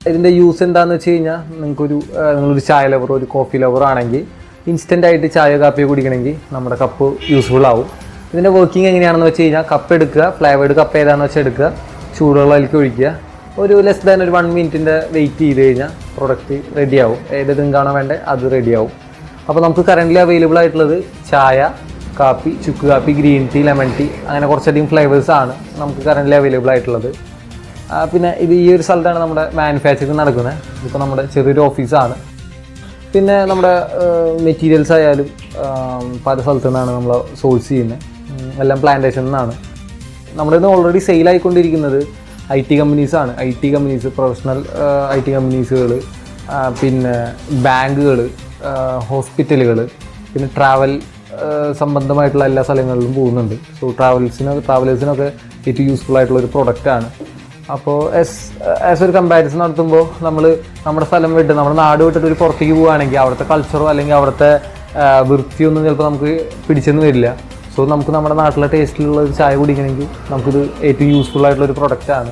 ഇതിൻ്റെ യൂസ് എന്താണെന്ന് വെച്ച് കഴിഞ്ഞാൽ നിങ്ങളൊരു ചായ ലവറോ ഒരു കോഫി ലവറോ ആണെങ്കിൽ ഇൻസ്റ്റൻ്റായിട്ട് ചായ കാപ്പിയോ കുടിക്കണമെങ്കിൽ നമ്മുടെ കപ്പ് യൂസ്ഫുൾ ആവും. ഇതിൻ്റെ വർക്കിംഗ് എങ്ങനെയാണെന്ന് വെച്ച് കഴിഞ്ഞാൽ കപ്പ് എടുക്കുക, ഫ്ലേവേർഡ് കപ്പ് ഏതാണെന്ന് വെച്ചാൽ എടുക്കുക, ചൂടുവെള്ളത്തിലേക്ക് ഒഴിക്കുക, ഒരു ലെസ് ദാൻ ഒരു 1 മിനിറ്റിൻ്റെ വെയിറ്റ് ചെയ്ത് കഴിഞ്ഞാൽ പ്രൊഡക്റ്റ് റെഡിയാവും. ഏത് ഡ്രിങ്കാണോ വേണ്ടത് അത് റെഡിയാവും. അപ്പോൾ നമുക്ക് കറൻ്റ്ലി അവൈലബിൾ ആയിട്ടുള്ളത് ചായ, കാപ്പി, ചുക്ക് കാപ്പി, ഗ്രീൻ ടീ, ലെമൺ ടീ, അങ്ങനെ കുറച്ചധികം ഫ്ലേവേഴ്സാണ് നമുക്ക് കറൻ്റ്ലി അവൈലബിൾ ആയിട്ടുള്ളത്. പിന്നെ ഇത് ഈ ഒരു സ്ഥലത്താണ് നമ്മുടെ മാനുഫാക്ചറിങ് നടക്കുന്നത്. ഇതിപ്പോൾ നമ്മുടെ ചെറിയൊരു ഓഫീസാണ്. പിന്നെ നമ്മുടെ മെറ്റീരിയൽസ് ആയാലും പല സ്ഥലത്തു നിന്നാണ് നമ്മൾ സോഴ്സ് ചെയ്യുന്നത്. എല്ലാം പ്ലാന്റേഷനിൽ നിന്നാണ്. നമ്മുടെ ഇന്ന് ഓൾറെഡി സെയിലായിക്കൊണ്ടിരിക്കുന്നത് IT കമ്പനീസാണ്. IT കമ്പനീസ്, പ്രൊഫഷണൽ IT കമ്പനീസുകൾ, പിന്നെ ബാങ്കുകൾ, ഹോസ്പിറ്റലുകൾ, പിന്നെ ട്രാവൽ സംബന്ധമായിട്ടുള്ള എല്ലാ സ്ഥലങ്ങളിലും പോകുന്നുണ്ട്. സോ ട്രാവലേഴ്സിനൊക്കെ ഏറ്റവും യൂസ്ഫുൾ ആയിട്ടുള്ളൊരു പ്രൊഡക്റ്റാണ്. അപ്പോൾ ആസ് ഒരു കമ്പാരിസൺ നടത്തുമ്പോൾ നമ്മുടെ സ്ഥലം വിട്ട്, നമ്മുടെ നാട് വിട്ടിട്ട് ഒരു പുറത്തേക്ക് പോവുകയാണെങ്കിൽ അവിടുത്തെ കൾച്ചറോ അല്ലെങ്കിൽ അവിടുത്തെ വൃത്തിയൊന്നും ചിലപ്പോൾ നമുക്ക് പിടിച്ചെന്ന് വരില്ല. സോ നമുക്ക് നമ്മുടെ നാട്ടിലെ ടേസ്റ്റിലുള്ള ഒരു ചായ കുടിക്കണമെങ്കിൽ നമുക്കിത് ഏറ്റവും യൂസ്ഫുൾ ആയിട്ടുള്ളൊരു പ്രൊഡക്റ്റാണ്.